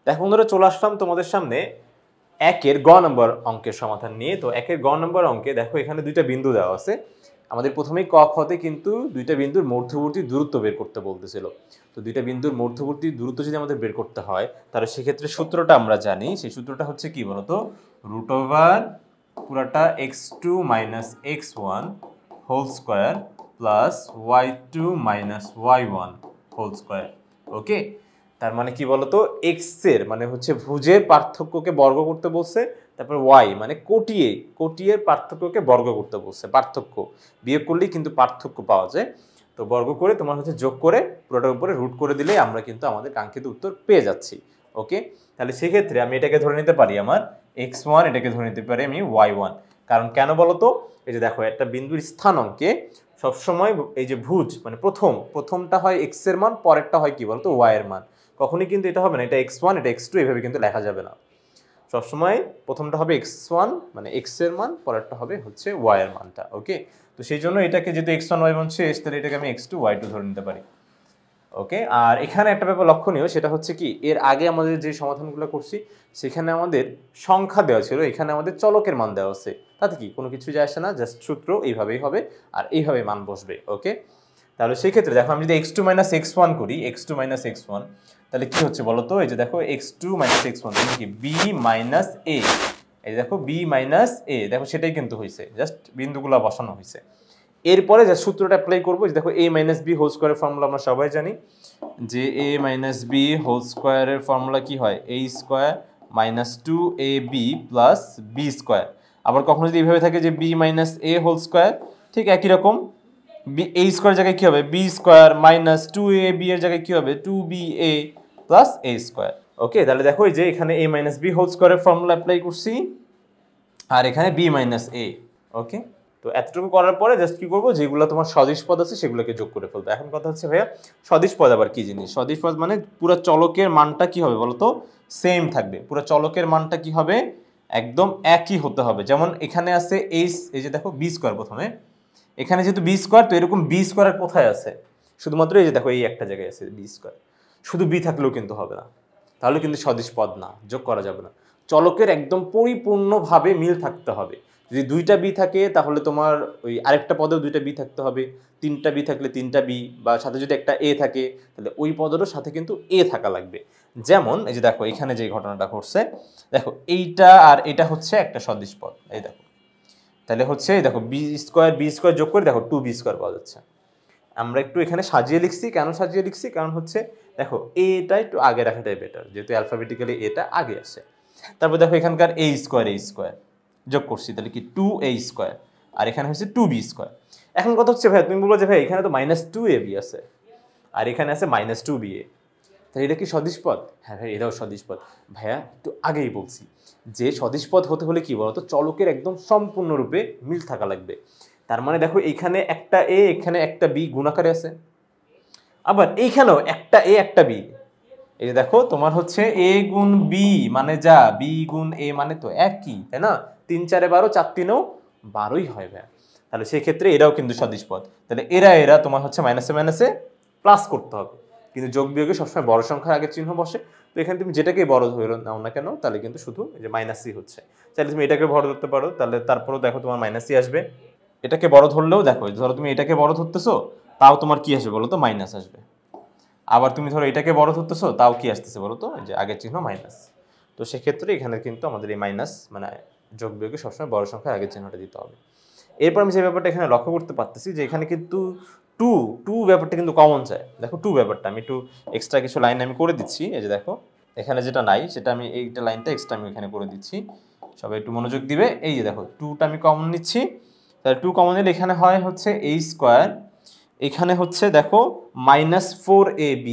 দেখো বন্ধুরা, চলে আসলাম তোমাদের সামনে একের গ নম্বর অঙ্কের সমাধান নিয়ে। তো একের গ নম্বর অঙ্কে দেখো এখানে দুইটা বিন্দু দেওয়া আছে। আমাদের প্রথমেই ক খতে কিন্তু দুইটা বিন্দুর মধ্যবর্তী দূরত্ব বের করতে বলতেছিল। তো দুইটা বিন্দুর মধ্যবর্তী দূরত্ব যদি আমাদের বের করতে হয়, তাহলে সেক্ষেত্রে সূত্রটা আমরা জানি। সেই সূত্রটা হচ্ছে কি বলতো, রুট ওভার পুরাটা x2 minus x1 whole square plus y2 minus y1 whole square. Okay, তার মানে কি বলতো, এক্স এর মানে হচ্ছে ভুজের পার্থক্যকে বর্গ করতে বলছে, তারপর ওয়াই মানে কোটিয়ের পার্থক্যকে বর্গ করতে বলছে। পার্থক্য বিয়োগ করলেই কিন্তু পার্থক্য পাওয়া যায়। তো বর্গ করে তোমার হচ্ছে যোগ করে পুরোটার উপরে রুট করে দিলেই আমরা কিন্তু আমাদের কাঙ্ক্ষিত উত্তর পেয়ে যাচ্ছি। ওকে, তাহলে সেক্ষেত্রে আমি এটাকে ধরে নিতে পারি আমার x1, এটাকে ধরে নিতে পারি আমি y1। কারণ কেন বলতো, এই যে দেখো একটা বিন্দুর স্থানাঙ্কে সবসময় এই যে ভুজ মানে প্রথমটা হয় x এর মান, পরেরটা হয় কি বলতো y এর মান। কখনই কিন্তু এটা হবে না, এটা x1 এটা x2 এভাবে কিন্তু লেখা যাবে না। সবসময় প্রথমটা হবে x1 মানে x এর মান, পরেরটা হবে হচ্ছে y এর মানটা। ওকে, তো সেই জন্য এটাকে যেহেতু x1 y1 শেষ, তাহলে এটাকে আমি x2 y2 ধরে নিতে পারি। ওকে, আর এখানে একটা ব্যাপার লক্ষণীয়, সেটা হচ্ছে কি, এর আগে আমাদের যে সমাধানগুলো করছি সেখানে আমাদের সংখ্যা দেওয়া ছিল, এখানে আমাদের চলকের মান দেওয়া আছে। তাতে কি কোনো কিছু যায় আসে না, জাস্ট সূত্র এইভাবেই হবে আর এইভাবে মান বসবে। ওকে, তাহলে সেই ক্ষেত্রে দেখো আমি যদি x2 মাইনাস x1 করি, x2 মাইনাস x1, তাহলে কি হচ্ছে বলো তো, এই যে দেখো x2 মাইনাস x1 তাহলে কি b মাইনাস a, এই দেখো b মাইনাস a, দেখো সেটাই কিন্তু হয়েছে, জাস্ট বিন্দুগুলো বসানো হয়েছে। এরপরে যে সূত্রটা অ্যাপ্লাই করবো, দেখো a মাইনাস b হোল স্কোয়ারের ফর্মুলা আমরা সবাই জানি, যে a মাইনাস b হোল স্কোয়ারের ফর্মুলা কি হয়, a square minus 2ab plus b square. আবার কখনো যদি এইভাবে থাকে যে b minus a whole square, ঠিক একই রকম বি এ স্কোয়ার জায়গায় কী হবে, বি স্কোয়ার মাইনাস 2ab এর জায়গায় কী হবে 2ba প্লাস a স্কোয়ার। ওকে, তাহলে দেখো এই যে এখানে a মাইনাস b হোল স্কোয়ারের ফর্মুলা অ্যাপ্লাই করছি, আর এখানে b মাইনাস a। ওকে, তো এতটুকু করার পরে জাস্ট কি করবো, যেগুলো তোমার সদিশ পদ আছে সেগুলোকে যোগ করে ফেলবো। এখন কথা হচ্ছে ভাইয়া, সদিশ পদ আবার কি জিনিস? সদিশ পদ মানে পুরো চলকের মানটা কি হবে বলতো, সেম থাকবে। পুরো চলকের মানটা কি হবে, একদম একই হতে হবে। যেমন এখানে আছে এই যে দেখো বি স্কোয়ার, প্রথমে এখানে যেহেতু বি স্কোয়ার, তো এরকম বি স্কোয়ার কোথায় আছে, শুধুমাত্র এই যে দেখো এই একটা জায়গায় আছে বি স্কোয়ার। শুধু বি থাকলেও কিন্তু হবে না, তাহলে কিন্তু সদিশ পদ না, যোগ করা যাবে না। চলকের একদম পরিপূর্ণভাবে মিল থাকতে হবে। যদি দুইটা বি থাকে তাহলে তোমার ওই আরেকটা পদেও দুইটা বি থাকতে হবে, তিনটা বি থাকলে তিনটা বি, বা সাথে যদি একটা এ থাকে তাহলে ওই পদেরও সাথে কিন্তু এ থাকা লাগবে। যেমন এই যে দেখো এখানে যে ঘটনাটা ঘটছে, দেখো এইটা আর এটা হচ্ছে একটা সদিশ পদ, এই দেখো, তাহলে হচ্ছে দেখো বি স্কোয়ার যোগ করে দেখো 2b স্কোয়ার পাওয়া যাচ্ছে। আমরা একটু এখানে সাজিয়ে লিখছি, কেন সাজিয়ে লিখছি, কারণ হচ্ছে দেখো এটা একটু আগে রাখাটাই বেটার, যেহেতু অ্যালফাবেটিক্যালি এটা আগে আসে। তারপর দেখো এখানকার a স্কোয়ার যোগ করছি, তাহলে কি 2a স্কোয়ার, আর এখানে হচ্ছে 2b স্কোয়ার। এখন কথা হচ্ছে ভাই, তুমি বলবো যে ভাই এখানে তো মাইনাস 2ab আছে আর এখানে আছে মাইনাস 2ba, তাহলে এটা কি সদিশ পদ? হ্যাঁ ভাই, এটাও সদিশ পদ। ভাইয়া একটু আগেই বলছি যে সদিশ পদ হতে হলে কি বলতো, চলকের একদম সম্পূর্ণরূপে মিল থাকা লাগবে। তার মানে দেখো এইখানে একটা এ, এখানে একটা বি গুণাকারে আছে, আবার এইখানেও একটা এ একটা বি। এই যে দেখো তোমার হচ্ছে এ গুণ বি মানে যা, বি গুণ এ মানে তো একই, তাই না? 3 4 12, 4 3 12ই হয় ভাইয়া। তাহলে সেই ক্ষেত্রে এরাও কিন্তু সদিশ পদ। তাহলে এরা তোমার হচ্ছে মাইনাসে মাইনাসে প্লাস করতে হবে, কিন্তু যোগ বিয়োগে সবসময় বড় সংখ্যার আগে চিহ্ন বসে। তো এখানে তুমি যেটাকে বড় ধরে নাও না কেন, তাহলে কিন্তু শুধু এই যে মাইনাসই হচ্ছে। তাহলে তুমি এটাকে বড় ধরতে পারো, তাহলে তারপরেও দেখো তোমার মাইনাসই আসবে। এটাকে বড় ধরলেও দেখো, ধরো তুমি এটাকে বড় ধরতেছো, তাও তোমার কি আসবে বলো তো, মাইনাস আসবে। আবার তুমি ধরো এটাকে বড় ধরতেছো, তাও কি আসতেছে বলো তো, যে আগের চিহ্ন মাইনাস। তো সেক্ষেত্রে এখানে কিন্তু আমাদের এই মাইনাস মানে যোগ বিয়োগে সবসময় বড় সংখ্যার আগের চিহ্নটা দিতে হবে। এরপর আমি যে ব্যাপারটা এখানে লক্ষ্য করতে পারতেছি, যে এখানে কিন্তু টু ব্যাপারটা কিন্তু কমন যায়। দেখো টু ব্যাপারটা আমি একটু এক্সট্রা কিছু লাইন আমি করে দিচ্ছি। এই যে দেখো এখানে যেটা নাই সেটা আমি এইটা লাইনটা এক্সট্রা আমি এখানে করে দিচ্ছি, সবাই একটু মনোযোগ দিবে। এই যে দেখো টুটা আমি কমন নিচ্ছি, তাহলে টু কমন নিলে এখানে হয় হচ্ছে a স্কোয়ার, এখানে হচ্ছে দেখো মাইনাস 4ab।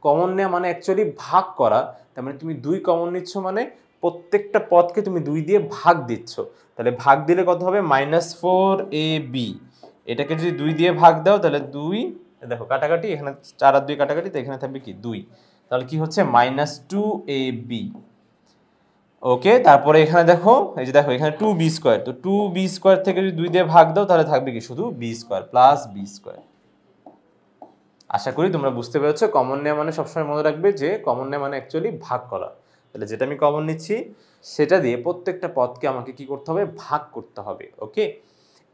কমন নেওয়া মানে অ্যাকচুয়ালি ভাগ করা, তার মানে তুমি 2 কমন নিচ্ছ মানে প্রত্যেকটা পদকে তুমি 2 দিয়ে ভাগ দিচ্ছ। তাহলে ভাগ দিলে কত হবে, -4ab। এটাকে যদি 2 দিয়ে ভাগ দাও তাহলে 2, দেখো কাটাকাটি, এখানে 4 আর 2 কাটাকাটি, তো এখানে থাকবে কি 2, তাহলে কি হচ্ছে -2ab। ওকে, তারপরে এখানে দেখো এই যে দেখো এখানে 2b স্কোয়ার, তো 2b স্কোয়ার থেকে যদি 2 দিয়ে ভাগ দাও তাহলে থাকবে কি শুধু b square plus b square. আশা করি তোমরা বুঝতে পেরেছো। কমন নেওয়া মানে সবসময় মনে রাখবে যে কমন নেওয়া মানে অ্যাকচুয়ালি ভাগ করা। তাহলে যেটা আমি কমন নিচ্ছি সেটা দিয়ে প্রত্যেকটা পদকে আমাকে কি করতে হবে, ভাগ করতে হবে। ওকে,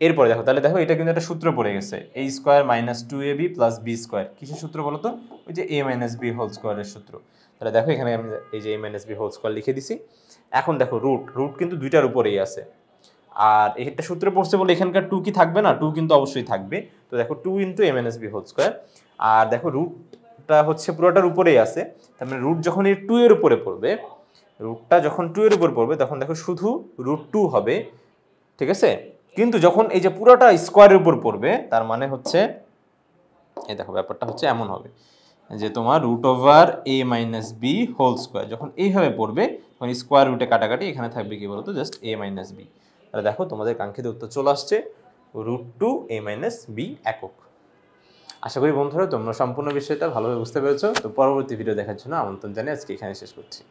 এরপরে দেখো, তাহলে দেখো এটা কিন্তু একটা সূত্র পড়ে গেছে, a square minus 2ab plus b square. কিসের সূত্র বলো তো? ওই যে a মাইনাস বি হোল স্কোয়ারের সূত্র। তাহলে দেখো এখানে আমি এই যে a minus B whole square লিখে দিছি। এখন দেখো রুট কিন্তু দুইটার উপরেই আছে, আর এটা সূত্রে পড়ছে বলে এখানকার 2 কি থাকবে না? 2 কিন্তু অবশ্যই থাকবে। তো দেখো 2 into a minus B whole square, আর দেখো রুটটা হচ্ছে পুরোটার উপরেই আছে, তার মানে রুট যখন এই 2 এর উপরে পড়বে, রুটটা যখন 2 এর উপর পড়বে তখন দেখো শুধু √2 হবে, ঠিক আছে? কিন্তু যখন এই যে পুরোটা স্কোয়ারের উপর পড়বে, তার মানে হচ্ছে এই দেখো ব্যাপারটা হচ্ছে এমন হবে যে তোমার √a minus B whole square যখন এইভাবে পড়বে তখন স্কোয়ার রুটে কাটাকাটি, এখানে থাকবে কি বলতো, জাস্ট a মাইনাস বি। তাহলে দেখো তোমাদের কাঙ্ক্ষিত উত্তর চলে আসছে √2a মাইনাস বি একক। আশা করি বন্ধুরা তোমরা সম্পূর্ণ বিষয়টা ভালোভাবে বুঝতে পেরেছো। তো পরবর্তী ভিডিও দেখার জন্য আমন্ত্রণ জানিয়ে আজকে এখানে শেষ করছি।